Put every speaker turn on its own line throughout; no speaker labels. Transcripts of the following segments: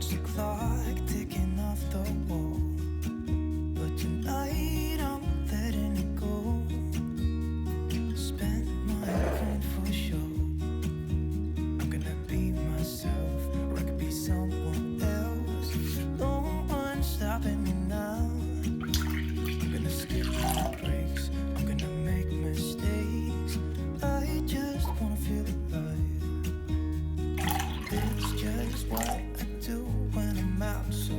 watch the clock ticking off the wall, but tonight I'm letting it go. Spend my coin for sure. I'm gonna be myself, or I could be someone else. No one's stopping me now. I'm gonna skip my breaks, I'm gonna make mistakes. I just wanna feel alive. It's just what I do when I'm out, so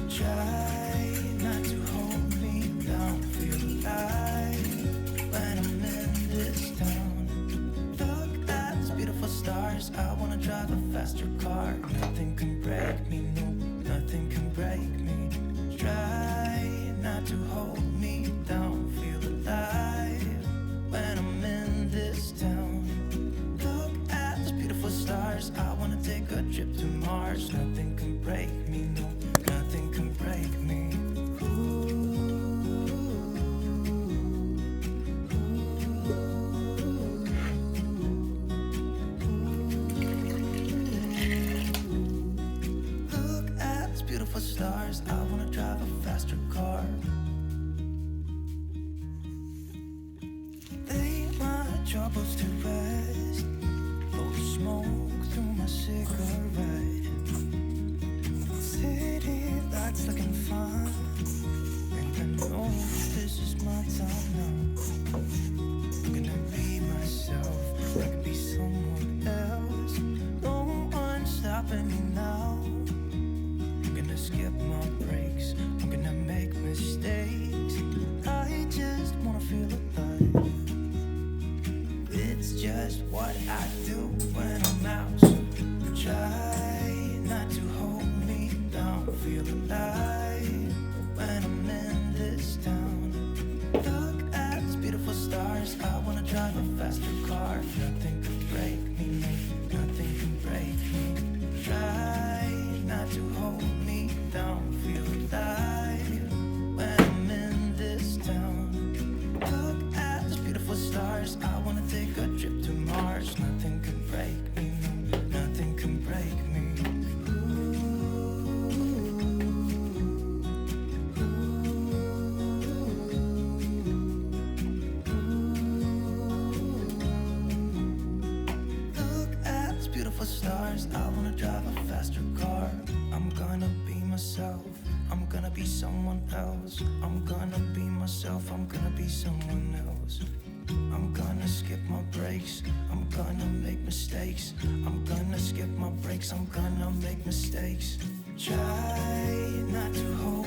try not to hold me down. Feel alive when I'm in this town. Look at these beautiful stars, I wanna drive a faster car. Nothing can break me, no, nothing can break me. Try not to hold me down. Feel alive when I'm in this town. Look at these beautiful stars, I wanna take a trip to Mars. Nothing can break me, no, nothing can break me. Look at these beautiful stars, I wanna drive a faster car. Lay my troubles to rest, blow the smoke through my cigarette. City lights looking fine, and I know this is my time now. I'm gonna be myself, I could be someone else. No one's stopping me now. I'm gonna skip my breaks, I'm gonna make mistakes. I just wanna feel alive. It's just what I do when I'm out, so try not to hold me down. Feel alive when I'm in this town. Look at these beautiful stars, I wanna drive a faster car. Nothing can break me, no, nothing can break me. Try not to hold me down. Feel alive when I'm in this town. Look at these beautiful stars, I wanna take a trip to Mars. Nothing can break me, no, nothing can break me. Look at these beautiful stars, I wanna drive a faster car. I'm gonna be myself, I'm gonna be someone else. I'm gonna be myself, I'm gonna be someone else. I'm gonna skip my breaks, I'm gonna make mistakes. I'm gonna skip my breaks, I'm gonna make mistakes. Try not to hold